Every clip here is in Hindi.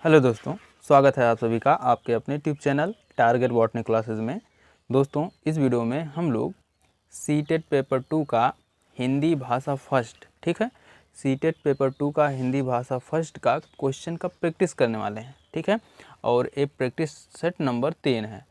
हेलो दोस्तों, स्वागत है आप सभी का आपके अपने YouTube channel target botany classes में। दोस्तों, इस वीडियो में हम लोग सीटेट पेपर 2 का हिंदी भाषा फर्स्ट, ठीक है, सीटेट पेपर 2 का हिंदी भाषा फर्स्ट का क्वेश्चन का प्रैक्टिस करने वाले हैं, ठीक है। और ये प्रैक्टिस सेट नंबर 3 है।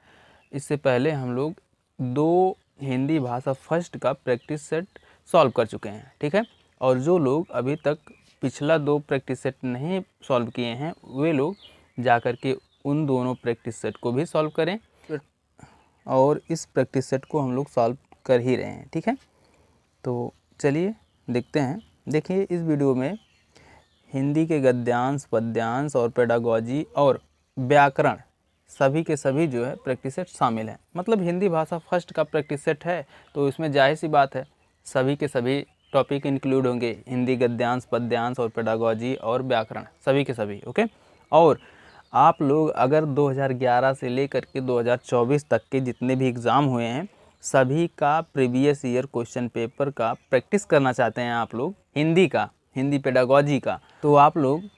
इससे पहले हम लोग 2 हिंदी भाषा फर्स्ट का प्रैक्टिस सेट सॉल्व कर चुके हैं, ठीक है। और जो लोग अभी तक पिछला 2 प्रैक्टिस सेट नहीं सॉल्व किए हैं, वे लोग जाकर के उन दोनों प्रैक्टिस सेट को भी सॉल्व करें। और इस प्रैक्टिस सेट को हम लोग सॉल्व कर ही रहे हैं, ठीक है। तो चलिए देखते हैं। देखिए, इस वीडियो में हिंदी के गद्यांश, पद्यांश और पेडागॉजी और व्याकरण सभी के सभी जो है प्रैक्टिस सेट शामिल हैं। मतलब हिंदी भाषा फर्स्ट का प्रैक्टिस सेट है, तो इसमें जाहिर सी बात है सभी के सभी टॉपिक इंक्लूड होंगे। हिंदी गद्यांश, पद्यांश और पेडागॉजी और व्याकरण सभी के सभी, ओके। और आप लोग अगर 2011 से लेकर के 2024 तक के जितने भी एग्ज़ाम हुए हैं, सभी का प्रीवियस ईयर क्वेश्चन पेपर का प्रैक्टिस करना चाहते हैं आप लोग, हिंदी का, हिंदी पेडागॉजी का, तो आप लोग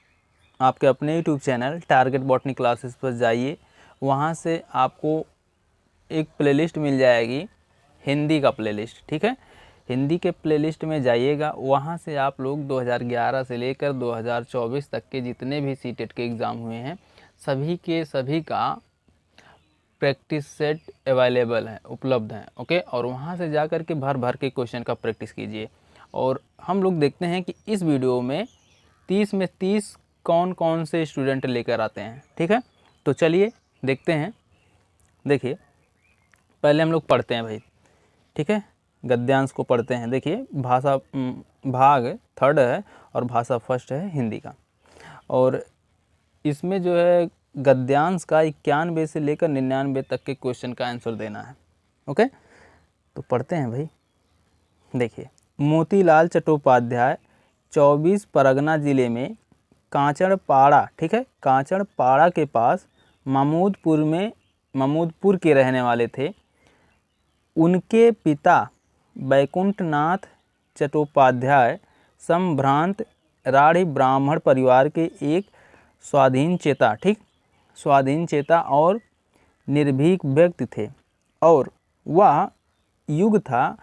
आपके अपने YouTube channel target botany classes पर जाइए। वहाँ से आपको एक प्लेलिस्ट मिल जाएगी, हिंदी का प्लेलिस्ट, ठीक है। हिंदी के प्लेलिस्ट में जाइएगा, वहाँ से आप लोग 2011 से लेकर 2024 तक के जितने भी सीटेट के एग्ज़ाम हुए हैं, सभी के सभी का प्रैक्टिस सेट अवेलेबल है, उपलब्ध हैं, ओके। और वहाँ से जा कर के भर भर के क्वेश्चन का प्रैक्टिस कीजिए। और हम लोग देखते हैं कि इस वीडियो में 30 में 30 कौन कौन से स्टूडेंट लेकर आते हैं, ठीक है। तो चलिए देखते हैं। देखिए, पहले हम लोग पढ़ते हैं भाई, ठीक है, गद्यांश को पढ़ते हैं। देखिए, भाषा भाग 3rd है और भाषा फर्स्ट है हिंदी का। और इसमें जो है गद्यांश का 91 से लेकर 99 तक के क्वेश्चन का आंसर देना है, ओके। तो पढ़ते हैं भाई। देखिए, मोतीलाल चट्टोपाध्याय 24 परगना जिले में कांचड़पाड़ा, ठीक है, कांचड़पाड़ा के पास महमूदपुर के रहने वाले थे। उनके पिता बैकुंठनाथ चट्टोपाध्याय संभ्रांत राढ़ी ब्राह्मण परिवार के एक स्वाधीन चेता, ठीक, स्वाधीन चेता और निर्भीक व्यक्ति थे। और वह युग था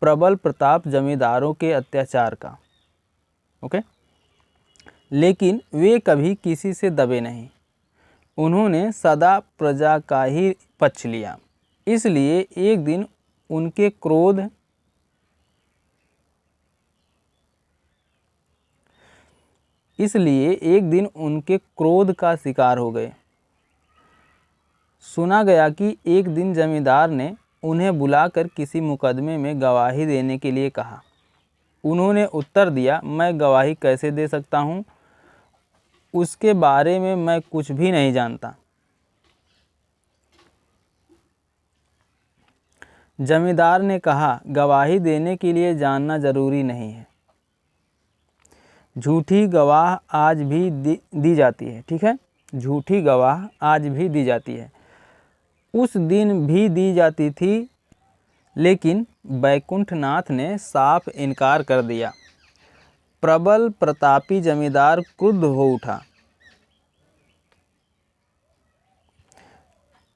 प्रबल प्रताप जमींदारों के अत्याचार का, ओके। लेकिन वे कभी किसी से दबे नहीं। उन्होंने सदा प्रजा का ही पक्ष लिया। इसलिए एक दिन उनके क्रोध का शिकार हो गए। सुना गया कि एक दिन जमींदार ने उन्हें बुलाकर किसी मुकदमे में गवाही देने के लिए कहा। उन्होंने उत्तर दिया, मैं गवाही कैसे दे सकता हूँ, उसके बारे में मैं कुछ भी नहीं जानता। जमींदार ने कहा, गवाही देने के लिए जानना जरूरी नहीं है। झूठी गवाह आज भी दी जाती है, ठीक है, झूठी गवाह आज भी दी जाती है। उस दिन भी दी जाती थी, लेकिन बैकुंठनाथ ने साफ इनकार कर दिया। प्रबल प्रतापी जमींदार क्रुद्ध हो उठा।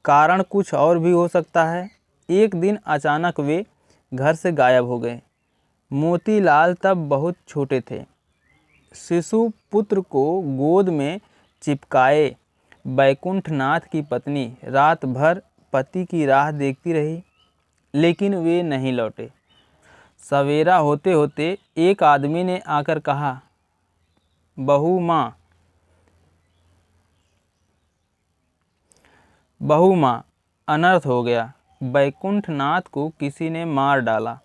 कारण कुछ और भी हो सकता है। एक दिन अचानक वे घर से गायब हो गए। मोतीलाल तब बहुत छोटे थे। शिशु पुत्र को गोद में चिपकाए बैकुंठनाथ की पत्नी रात भर पति की राह देखती रही, लेकिन वे नहीं लौटे। सवेरा होते होते एक आदमी ने आकर कहा, बहू माँ, अनर्थ हो गया। बैकुंठनाथ को किसी ने मार डाला।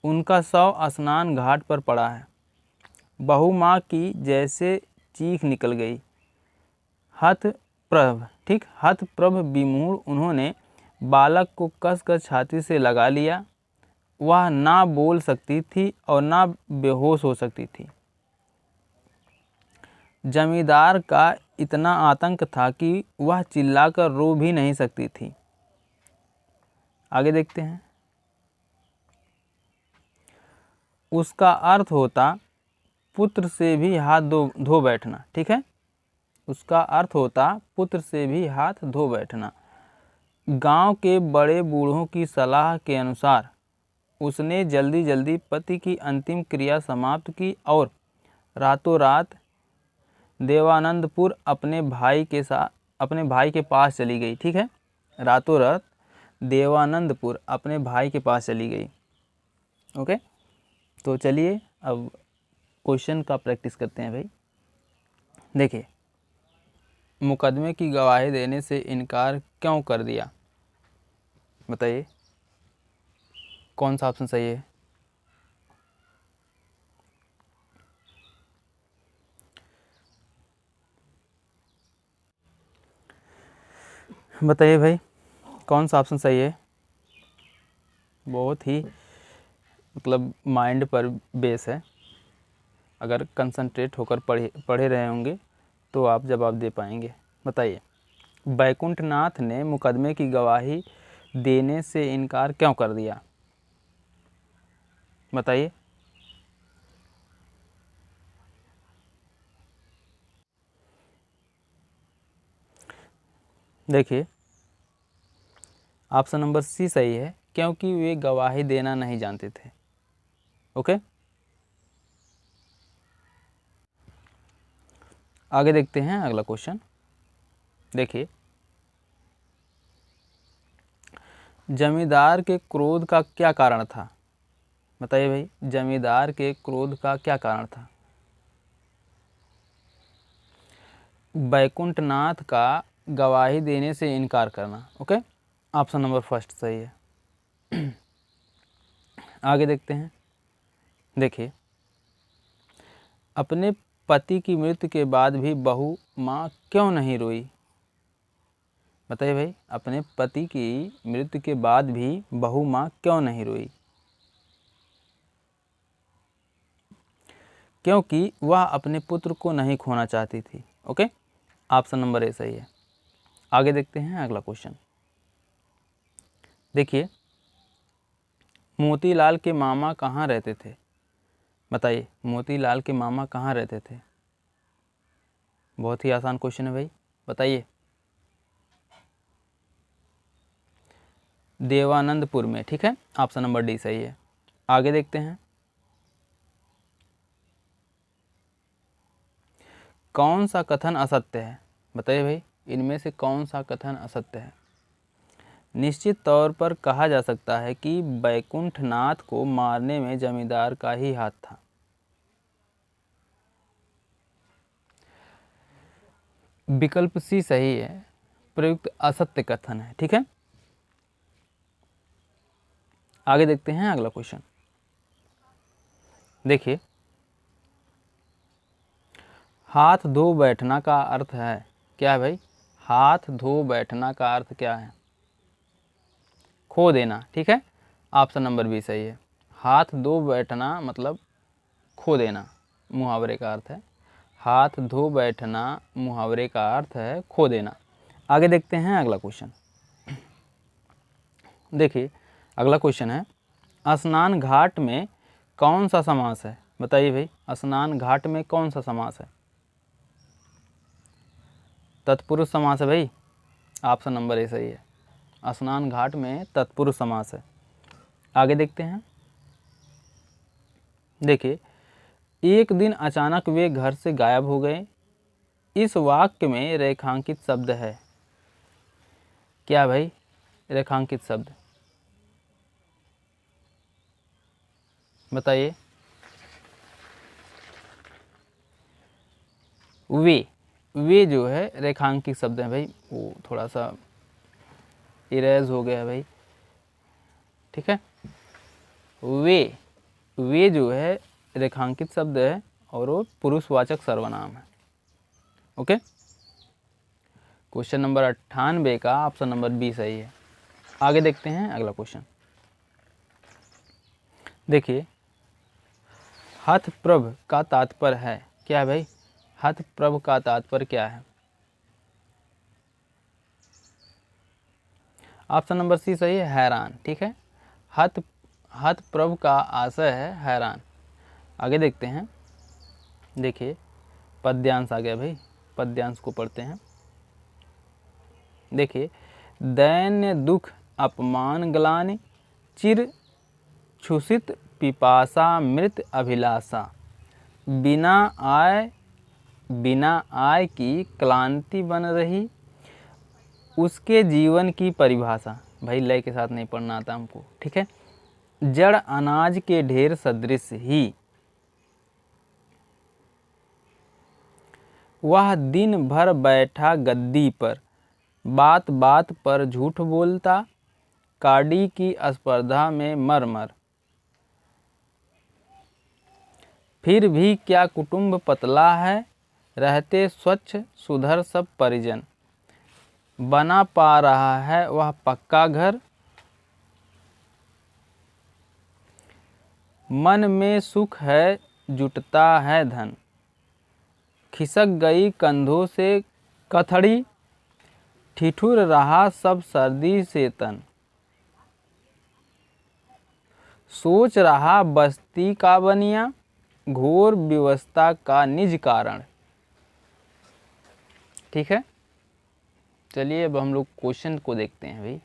उनका शव स्नान घाट पर पड़ा है। बहू माँ की जैसे चीख निकल गई। हतप्रभ, ठीक, हतप्रभ विमूढ़ उन्होंने बालक को कसकर छाती से लगा लिया। वह ना बोल सकती थी और ना बेहोश हो सकती थी। जमींदार का इतना आतंक था कि वह चिल्लाकर रो भी नहीं सकती थी। आगे देखते हैं। उसका अर्थ होता पुत्र से भी हाथ धो बैठना, ठीक है। उसका अर्थ होता पुत्र से भी हाथ धो बैठना। गांव के बड़े बूढ़ों की सलाह के अनुसार उसने जल्दी जल्दी पति की अंतिम क्रिया समाप्त की और रातों रात देवानंदपुर अपने भाई के पास चली गई। ठीक है, रातों रात देवानंदपुर अपने भाई के पास चली गई। ओके, तो चलिए अब क्वेश्चन का प्रैक्टिस करते हैं भाई। देखिए, मुकदमे की गवाही देने से इनकार क्यों कर दिया? बताइए कौन सा ऑप्शन सही है? बताइए भाई कौन सा ऑप्शन सही है? बहुत ही मतलब माइंड पर बेस है। अगर कंसंट्रेट होकर पढ़े रहे होंगे तो आप जवाब दे पाएंगे। बताइए, बैकुंठनाथ ने मुकदमे की गवाही देने से इनकार क्यों कर दिया? बताइए। देखिए, ऑप्शन नंबर सी सही है, क्योंकि वे गवाही देना नहीं जानते थे। ओके, आगे देखते हैं अगला क्वेश्चन। देखिए, जमींदार के क्रोध का क्या कारण था? बताइए भाई, जमींदार के क्रोध का क्या कारण था? बैकुंठनाथ का गवाही देने से इनकार करना। ओके, ऑप्शन नंबर फर्स्ट सही है। आगे देखते हैं। देखिए, अपने पति की मृत्यु के बाद भी बहू माँ क्यों नहीं रोई? बताइए भाई, अपने पति की मृत्यु के बाद भी बहू माँ क्यों नहीं रोई? क्योंकि वह अपने पुत्र को नहीं खोना चाहती थी। ओके, ऑप्शन नंबर ए सही है। आगे देखते हैं अगला क्वेश्चन। देखिए, मोतीलाल के मामा कहाँ रहते थे? बताइए, मोतीलाल के मामा कहाँ रहते थे? बहुत ही आसान क्वेश्चन है भाई, बताइए। देवानंदपुर में। ठीक है, ऑप्शन नंबर डी सही है। आगे देखते हैं। कौन सा कथन असत्य है? बताइए भाई, इनमें से कौन सा कथन असत्य है? निश्चित तौर पर कहा जा सकता है कि बैकुंठनाथ को मारने में जमींदार का ही हाथ था। विकल्प सी सही है, प्रयुक्त असत्य कथन है। ठीक है, आगे देखते हैं अगला क्वेश्चन। देखिए, हाथ धो बैठना का अर्थ है क्या है भाई? हाथ धो बैठना का अर्थ क्या है? खो देना। ठीक है, ऑप्शन नंबर बी सही है। हाथ धो बैठना मतलब खो देना, मुहावरे का अर्थ है। हाथ धो बैठना मुहावरे का अर्थ है खो देना। आगे देखते हैं अगला क्वेश्चन। देखिए, अगला क्वेश्चन है, स्नान घाट में कौन सा समास है? बताइए भाई, स्नान घाट में कौन सा समास है? तत्पुरुष समास है भाई, ऑप्शन नंबर ए सही है। स्नान घाट में तत्पुरुष समास है। आगे देखते हैं। देखिए, एक दिन अचानक वे घर से गायब हो गए। इस वाक्य में रेखांकित शब्द है क्या भाई? रेखांकित शब्द बताइए। वे जो है रेखांकित शब्द है भाई, वो थोड़ा सा इरेज हो गया है भाई। ठीक है, वे जो है रेखांकित शब्द है और वो पुरुषवाचक सर्वनाम है। ओके, क्वेश्चन नंबर 98 का ऑप्शन नंबर बी सही है। आगे देखते हैं अगला क्वेश्चन। देखिए, हतप्रभ का तात्पर्य है क्या है भाई? हतप्रभ का तात्पर्य क्या है? ऑप्शन नंबर सी सही है, हैरान। ठीक है, हतप्रभ का आशय है हैरान। आगे देखते हैं। देखिए, पद्यांश आ गया भाई, पद्यांश को पढ़ते हैं। देखिए, दैन्य दुख अपमान ग्लानि, चिर क्षुषित पिपासा मृत अभिलाषा, बिना आय की क्लांति बन रही, उसके जीवन की परिभाषा। भाई लय के साथ नहीं पढ़ना आता हमको, ठीक है। जड़ अनाज के ढेर सदृश ही, वह दिन भर बैठा गद्दी पर, बात बात पर झूठ बोलता, काडी की स्पर्धा में मर मर, फिर भी क्या कुटुंब पतला है, रहते स्वच्छ सुधर सब परिजन, बना पा रहा है वह पक्का घर, मन में सुख है जुटता है धन, खिसक गई कंधों से कथड़ी, ठिठुर रहा सब सर्दी से तन, सोच रहा बस्ती का बनिया, घोर व्यवस्था का निज कारण। ठीक है, चलिए अब हम लोग क्वेश्चन को देखते हैं। भाई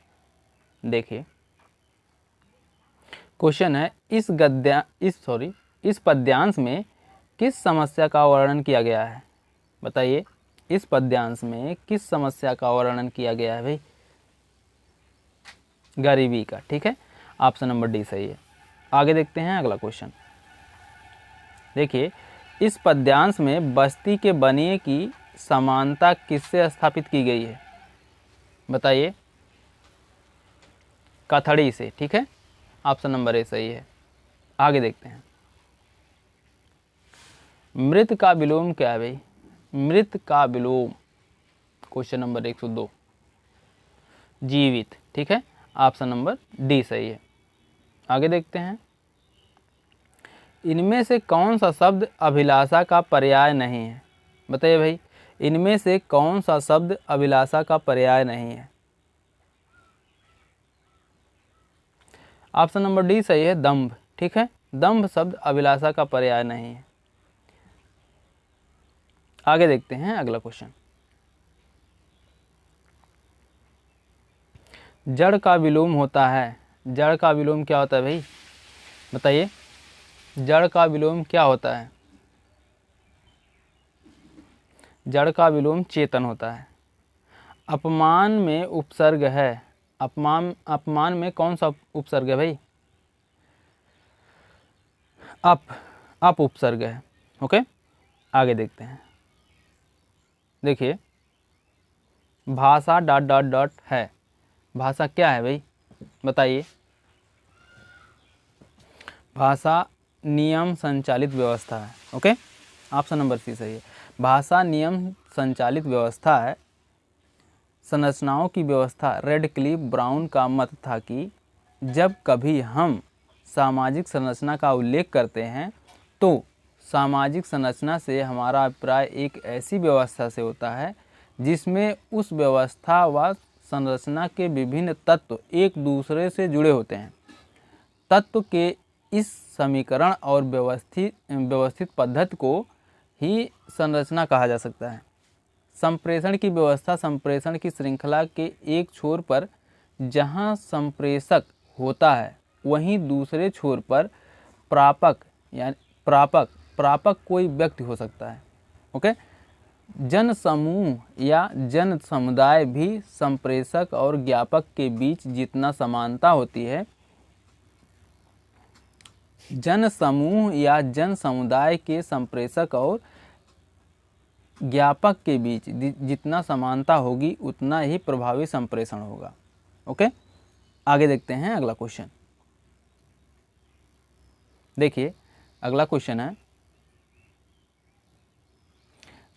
देखिए, क्वेश्चन है, इस पद्यांश में किस समस्या का वर्णन किया गया है? बताइए, इस पद्यांश में किस समस्या का वर्णन किया गया है? भाई गरीबी का। ठीक है, ऑप्शन नंबर डी सही है। आगे देखते हैं अगला क्वेश्चन। देखिए, इस पद्यांश में बस्ती के बनिए की समानता किससे स्थापित की गई है? बताइए, कथड़ी से। ठीक है, ऑप्शन नंबर ए सही है। आगे देखते हैं, मृत का विलोम क्या है? भाई मृत का विलोम, क्वेश्चन नंबर 102, जीवित। ठीक है, ऑप्शन नंबर डी सही है। आगे देखते हैं, इनमें से कौन सा शब्द अभिलाषा का पर्याय नहीं है? बताइए भाई, इनमें से कौन सा शब्द अभिलाषा का पर्याय नहीं है? ऑप्शन नंबर डी सही है, दंभ। ठीक है, दंभ शब्द अभिलाषा का पर्याय नहीं है। आगे देखते हैं अगला क्वेश्चन, जड़ का विलोम होता है। जड़ का विलोम क्या होता है? भाई बताइए, जड़ का विलोम क्या होता है? जड़ का विलोम चेतन होता है। अपमान में उपसर्ग है। अपमान में कौन सा उपसर्ग है? भाई अप उपसर्ग है। ओके, आगे देखते हैं। देखिए, भाषा ... है। भाषा क्या है भाई? बताइए, भाषा नियम संचालित व्यवस्था है। ओके, ऑप्शन नंबर सी सही है। भाषा नियम संचालित व्यवस्था है। संरचनाओं की व्यवस्था। रेडक्लिफ ब्राउन का मत था कि जब कभी हम सामाजिक संरचना का उल्लेख करते हैं तो सामाजिक संरचना से हमारा अभिप्राय एक ऐसी व्यवस्था से होता है जिसमें उस व्यवस्था व संरचना के विभिन्न तत्व एक दूसरे से जुड़े होते हैं। तत्व के इस समीकरण और व्यवस्थित पद्धति को ही संरचना कहा जा सकता है। संप्रेषण की व्यवस्था संप्रेषण की श्रृंखला के एक छोर पर जहां संप्रेषक होता है वहीं दूसरे छोर पर प्रापक कोई व्यक्ति हो सकता है। ओके, जन समूह या जन समुदाय भी संप्रेषक और ज्ञापक के बीच जितना समानता होती है, जन समूह या जन समुदाय के संप्रेषक और ज्ञापक के बीच जितना समानता होगी उतना ही प्रभावी संप्रेषण होगा। ओके, आगे देखते हैं अगला क्वेश्चन। देखिए, अगला क्वेश्चन है,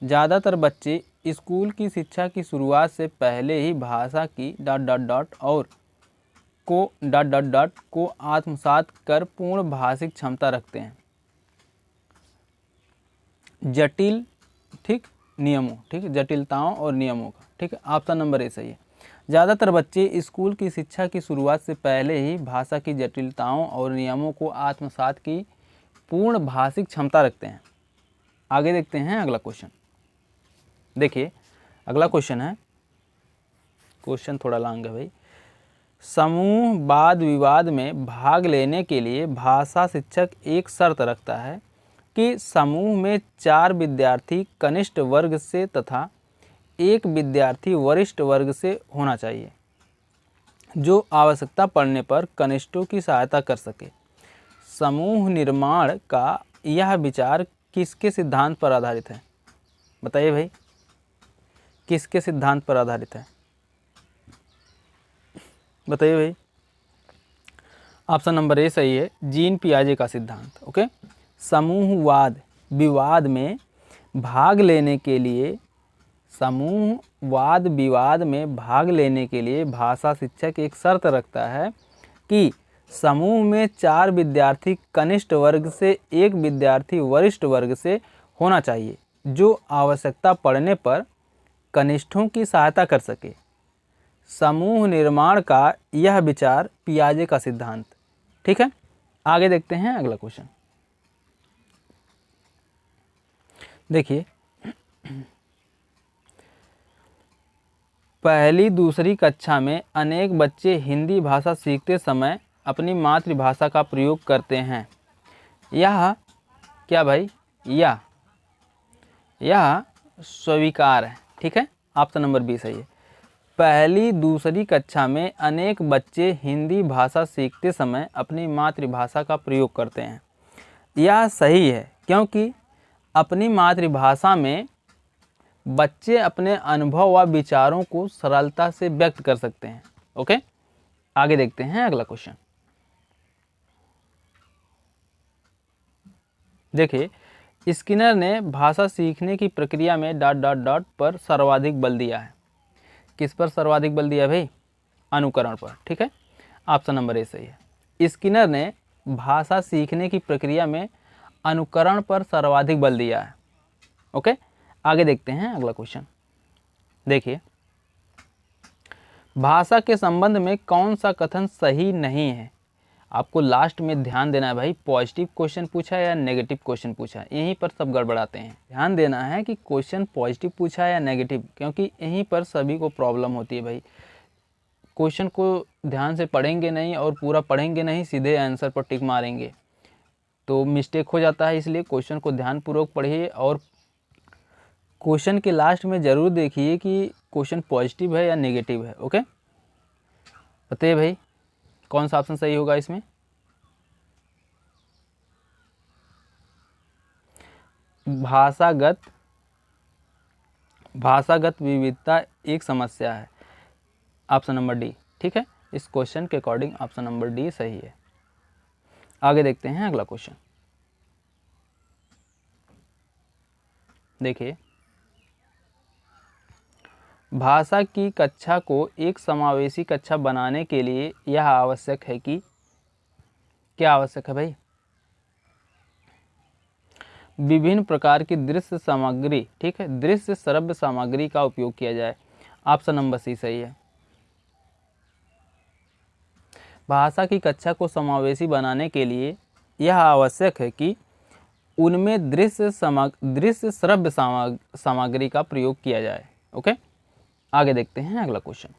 ज़्यादातर बच्चे स्कूल की शिक्षा की शुरुआत से पहले ही भाषा की ... और को आत्मसात कर पूर्ण भाषिक क्षमता रखते हैं। जटिल नियमों, ठीक है, जटिलताओं और नियमों का। ठीक है, ऑप्शन नंबर ए सही है। ज़्यादातर बच्चे स्कूल की शिक्षा की शुरुआत से पहले ही भाषा की जटिलताओं और नियमों को आत्मसात की पूर्ण भाषिक क्षमता रखते हैं। आगे देखते हैं अगला क्वेश्चन। देखिए अगला क्वेश्चन है, क्वेश्चन थोड़ा लॉन्ग है भाई। समूह वाद विवाद में भाग लेने के लिए भाषा शिक्षक एक शर्त रखता है कि समूह में 4 विद्यार्थी कनिष्ठ वर्ग से तथा 1 विद्यार्थी वरिष्ठ वर्ग से होना चाहिए, जो आवश्यकता पड़ने पर कनिष्ठों की सहायता कर सके। समूह निर्माण का यह विचार किसके सिद्धांत पर आधारित है? बताइए भाई, किसके सिद्धांत पर आधारित है? बताइए भाई। ऑप्शन नंबर ए सही है, जीन पियाजे का सिद्धांत। ओके, समूह वाद विवाद में भाग लेने के लिए, समूह वाद विवाद में भाग लेने के लिए भाषा शिक्षक एक शर्त रखता है कि समूह में 4 विद्यार्थी कनिष्ठ वर्ग से 1 विद्यार्थी वरिष्ठ वर्ग से होना चाहिए, जो आवश्यकता पड़ने पर कनिष्ठों की सहायता कर सके। समूह निर्माण का यह विचार पियाजे का सिद्धांत। ठीक है, आगे देखते हैं अगला क्वेश्चन। देखिए, पहली दूसरी कक्षा में अनेक बच्चे हिंदी भाषा सीखते समय अपनी मातृभाषा का प्रयोग करते हैं। यह क्या भाई? यह स्वीकार है। ठीक है, ऑप्शन नंबर बी सही है। पहली दूसरी कक्षा में अनेक बच्चे हिंदी भाषा सीखते समय अपनी मातृभाषा का प्रयोग करते हैं। यह सही है, क्योंकि अपनी मातृभाषा में बच्चे अपने अनुभव व विचारों को सरलता से व्यक्त कर सकते हैं। ओके, आगे देखते हैं अगला क्वेश्चन। देखिए, स्किनर ने भाषा सीखने की प्रक्रिया में ... पर सर्वाधिक बल दिया है। किस पर सर्वाधिक बल दिया भाई? अनुकरण पर। ठीक है, ऑप्शन नंबर ए सही है। स्किनर ने भाषा सीखने की प्रक्रिया में अनुकरण पर सर्वाधिक बल दिया है। ओके, आगे देखते हैं अगला क्वेश्चन। देखिए, भाषा के संबंध में कौन सा कथन सही नहीं है? आपको लास्ट में ध्यान देना है भाई, पॉजिटिव क्वेश्चन पूछा है या नेगेटिव क्वेश्चन पूछा है, यहीं पर सब गड़बड़ाते हैं। ध्यान देना है कि क्वेश्चन पॉजिटिव पूछा है या नेगेटिव, क्योंकि यहीं पर सभी को प्रॉब्लम होती है भाई। क्वेश्चन को ध्यान से पढ़ेंगे नहीं और पूरा पढ़ेंगे नहीं, सीधे आंसर पर टिक मारेंगे तो मिस्टेक हो जाता है। इसलिए क्वेश्चन को ध्यानपूर्वक पढ़िए और क्वेश्चन के लास्ट में ज़रूर देखिए कि क्वेश्चन पॉजिटिव है या नेगेटिव है। ओके, बताइए भाई कौन सा ऑप्शन सही होगा इसमें? भाषागत विविधता एक समस्या है। Option number D. ठीक है, इस क्वेश्चन के अकॉर्डिंग ऑप्शन नंबर डी सही है। आगे देखते हैं अगला क्वेश्चन। देखिए, भाषा की कक्षा को एक समावेशी कक्षा बनाने के लिए यह आवश्यक है कि, क्या आवश्यक है भाई? विभिन्न प्रकार की दृश्य सामग्री, ठीक है, दृश्य श्रव्य सामग्री का उपयोग किया जाए। ऑप्शन नंबर सी सही है। भाषा की कक्षा को समावेशी बनाने के लिए यह आवश्यक है कि उनमें दृश्य श्रव्य सामग्री का प्रयोग किया जाए। ओके, आगे देखते हैं अगला क्वेश्चन।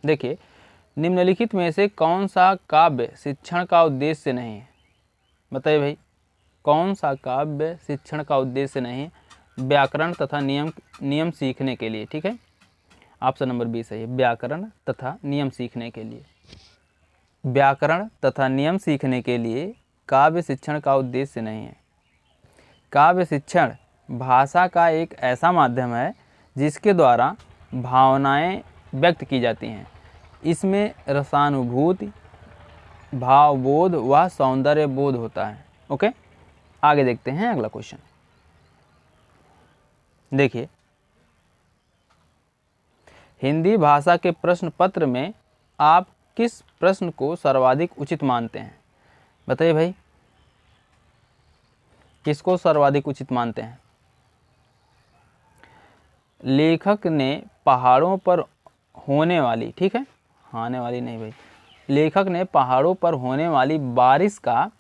देखिए, निम्नलिखित में से कौन सा काव्य शिक्षण का उद्देश्य नहीं है? बताइए भाई, कौन सा काव्य शिक्षण का उद्देश्य नहीं है? व्याकरण तथा नियम सीखने के लिए। ठीक है, ऑप्शन नंबर बी सही है, व्याकरण तथा नियम सीखने के लिए। व्याकरण तथा नियम सीखने के लिए काव्य शिक्षण का उद्देश्य नहीं है। काव्य शिक्षण भाषा का एक ऐसा माध्यम है जिसके द्वारा भावनाएं व्यक्त की जाती हैं। इसमें रसानुभूति, भावबोध व सौंदर्य बोध होता है। ओके, आगे देखते हैं अगला क्वेश्चन। देखिए, हिंदी भाषा के प्रश्न पत्र में आप किस प्रश्न को सर्वाधिक उचित मानते हैं? बताइए भाई, किसको सर्वाधिक उचित मानते हैं? लेखक ने पहाड़ों पर होने वाली, ठीक है, आने वाली नहीं भाई, लेखक ने पहाड़ों पर होने वाली बारिश का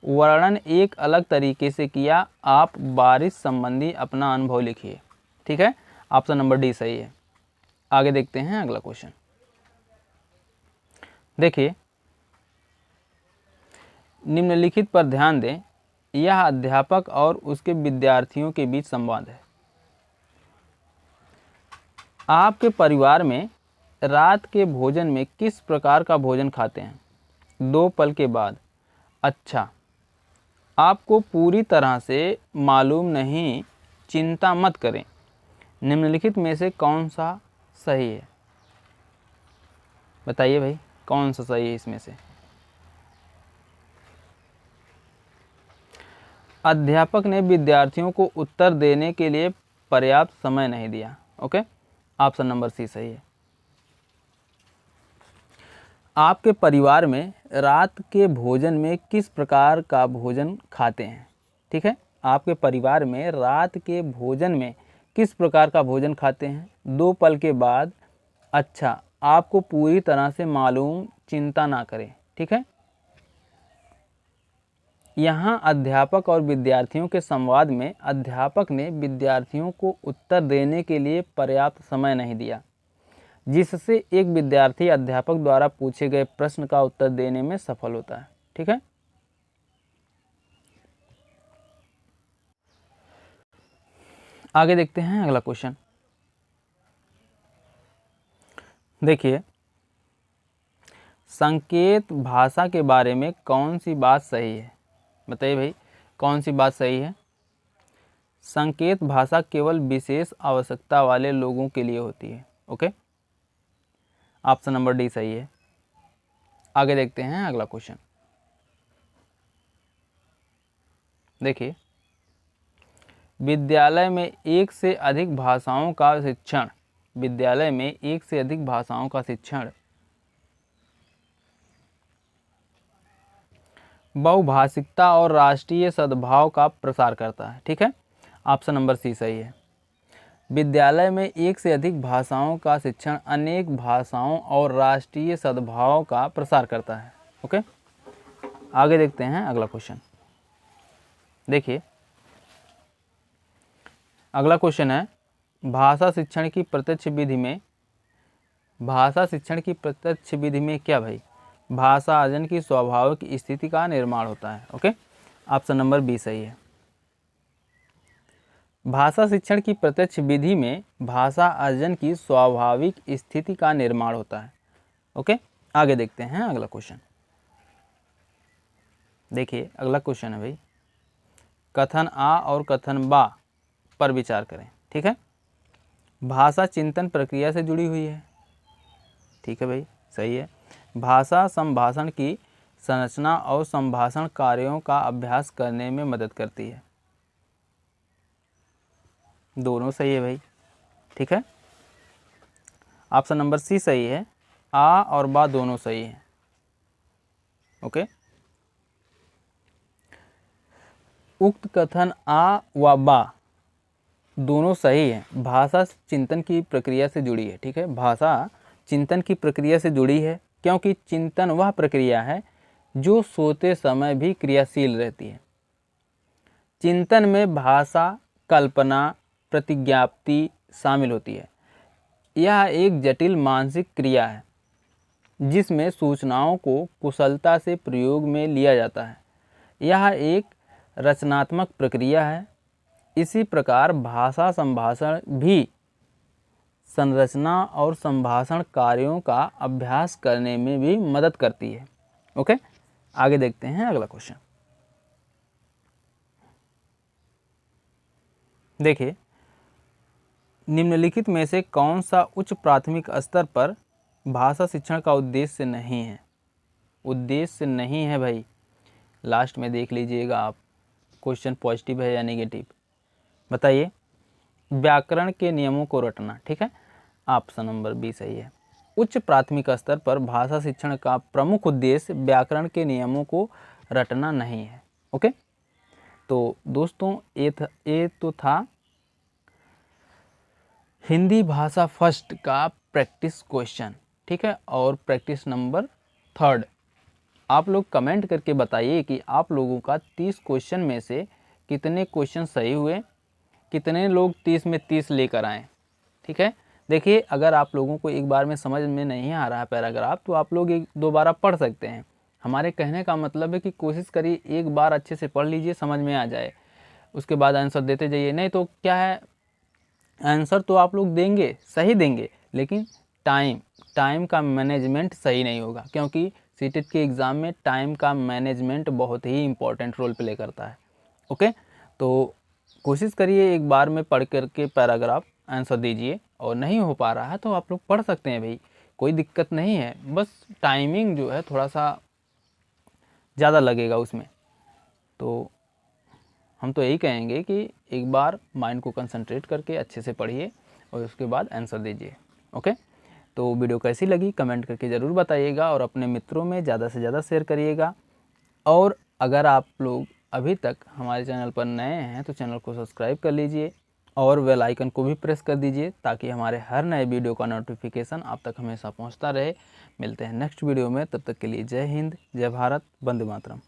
वर्णन एक अलग तरीके से किया। आप बारिश संबंधी अपना अनुभव लिखिए। ठीक है, ऑप्शन नंबर डी सही है। आगे देखते हैं अगला क्वेश्चन। देखिए, निम्नलिखित पर ध्यान दें। यह अध्यापक और उसके विद्यार्थियों के बीच संवाद है। आपके परिवार में रात के भोजन में किस प्रकार का भोजन खाते हैं? 2 पल के बाद। अच्छा, आपको पूरी तरह से मालूम नहीं, चिंता मत करें। निम्नलिखित में से कौन सा सही है? बताइए भाई, कौन सा सही है इसमें से? अध्यापक ने विद्यार्थियों को उत्तर देने के लिए पर्याप्त समय नहीं दिया। ओके, ऑप्शन नंबर सी सही है। आपके परिवार में रात के भोजन में किस प्रकार का भोजन खाते हैं? ठीक है, आपके परिवार में रात के भोजन में किस प्रकार का भोजन खाते हैं? 2 पल के बाद। अच्छा, आपको पूरी तरह से मालूम, चिंता ना करें। ठीक है, यहाँ अध्यापक और विद्यार्थियों के संवाद में अध्यापक ने विद्यार्थियों को उत्तर देने के लिए पर्याप्त समय नहीं दिया, जिससे एक विद्यार्थी अध्यापक द्वारा पूछे गए प्रश्न का उत्तर देने में सफल होता है। ठीक है, आगे देखते हैं अगला क्वेश्चन। देखिए, संकेत भाषा के बारे में कौन सी बात सही है? बताइए भाई, कौन सी बात सही है? संकेत भाषा केवल विशेष आवश्यकता वाले लोगों के लिए होती है। ओके, ऑप्शन नंबर डी सही है। आगे देखते हैं अगला क्वेश्चन। देखिए, विद्यालय में एक से अधिक भाषाओं का शिक्षण बहुभाषिकता और राष्ट्रीय सद्भाव का प्रसार करता है। ठीक है, ऑप्शन नंबर सी सही है। विद्यालय में एक से अधिक भाषाओं का शिक्षण अनेक भाषाओं और राष्ट्रीय सद्भाव का प्रसार करता है। ओके, आगे देखते हैं अगला क्वेश्चन। देखिए, अगला क्वेश्चन है, भाषा शिक्षण की प्रत्यक्ष विधि में क्या भाई? भाषा अर्जन की स्वाभाविक स्थिति का निर्माण होता है। ओके, ऑप्शन नंबर बी सही है। भाषा शिक्षण की प्रत्यक्ष विधि में भाषा अर्जन की स्वाभाविक स्थिति का निर्माण होता है। ओके, आगे देखते हैं अगला क्वेश्चन। देखिए, अगला क्वेश्चन है भाई, कथन आ और कथन बा पर विचार करें। ठीक है, भाषा चिंतन प्रक्रिया से जुड़ी हुई है। ठीक है भाई, सही है। भाषा संभाषण की संरचना और संभाषण कार्यों का अभ्यास करने में मदद करती है। दोनों सही है भाई। ठीक है, ऑप्शन नंबर सी सही है। आ और बा दोनों सही है। ओके, उक्त कथन आ व बा दोनों सही है। भाषा चिंतन की प्रक्रिया से जुड़ी है। ठीक है, भाषा चिंतन की प्रक्रिया से जुड़ी है, क्योंकि चिंतन वह प्रक्रिया है जो सोते समय भी क्रियाशील रहती है। चिंतन में भाषा, कल्पना, प्रतिज्ञाप्ति शामिल होती है। यह एक जटिल मानसिक क्रिया है जिसमें सूचनाओं को कुशलता से प्रयोग में लिया जाता है। यह एक रचनात्मक प्रक्रिया है। इसी प्रकार भाषा संभाषण भी संरचना और संभाषण कार्यों का अभ्यास करने में भी मदद करती है। ओके, आगे देखते हैं अगला क्वेश्चन। देखिए, निम्नलिखित में से कौन सा उच्च प्राथमिक स्तर पर भाषा शिक्षण का उद्देश्य नहीं है? उद्देश्य नहीं है भाई, लास्ट में देख लीजिएगा आप, क्वेश्चन पॉजिटिव है या नेगेटिव। बताइए। व्याकरण के नियमों को रटना। ठीक है, ऑप्शन नंबर बी सही है। उच्च प्राथमिक स्तर पर भाषा शिक्षण का प्रमुख उद्देश्य व्याकरण के नियमों को रटना नहीं है। ओके, तो दोस्तों ये तो था हिंदी भाषा फर्स्ट का प्रैक्टिस क्वेश्चन। ठीक है, और प्रैक्टिस नंबर 3। आप लोग कमेंट करके बताइए कि आप लोगों का 30 क्वेश्चन में से कितने क्वेश्चन सही हुए, कितने लोग 30 में 30 लेकर आएँ। ठीक है, देखिए अगर आप लोगों को एक बार में समझ में नहीं आ रहा है पैराग्राफ तो आप लोग एक दोबारा पढ़ सकते हैं। हमारे कहने का मतलब है कि कोशिश करिए एक बार अच्छे से पढ़ लीजिए, समझ में आ जाए, उसके बाद आंसर देते जाइए। नहीं तो क्या है, आंसर तो आप लोग देंगे, सही देंगे, लेकिन टाइम का मैनेजमेंट सही नहीं होगा, क्योंकि सीटेट के एग्ज़ाम में टाइम का मैनेजमेंट बहुत ही इंपॉर्टेंट रोल प्ले करता है। ओके, तो कोशिश करिए एक बार में पढ़ करके पैराग्राफ आंसर दीजिए, और नहीं हो पा रहा है तो आप लोग पढ़ सकते हैं भाई, कोई दिक्कत नहीं है, बस टाइमिंग जो है थोड़ा सा ज़्यादा लगेगा उसमें। तो हम तो यही कहेंगे कि एक बार माइंड को कंसंट्रेट करके अच्छे से पढ़िए और उसके बाद आंसर दीजिए। ओके, तो वीडियो कैसी लगी कमेंट करके ज़रूर बताइएगा, और अपने मित्रों में ज़्यादा से ज़्यादा शेयर करिएगा। और अगर आप लोग अभी तक हमारे चैनल पर नए हैं तो चैनल को सब्सक्राइब कर लीजिए और बेल आइकन को भी प्रेस कर दीजिए, ताकि हमारे हर नए वीडियो का नोटिफिकेशन आप तक हमेशा पहुंचता रहे। मिलते हैं नेक्स्ट वीडियो में, तब तक के लिए जय हिंद, जय भारत, वंदे मातरम।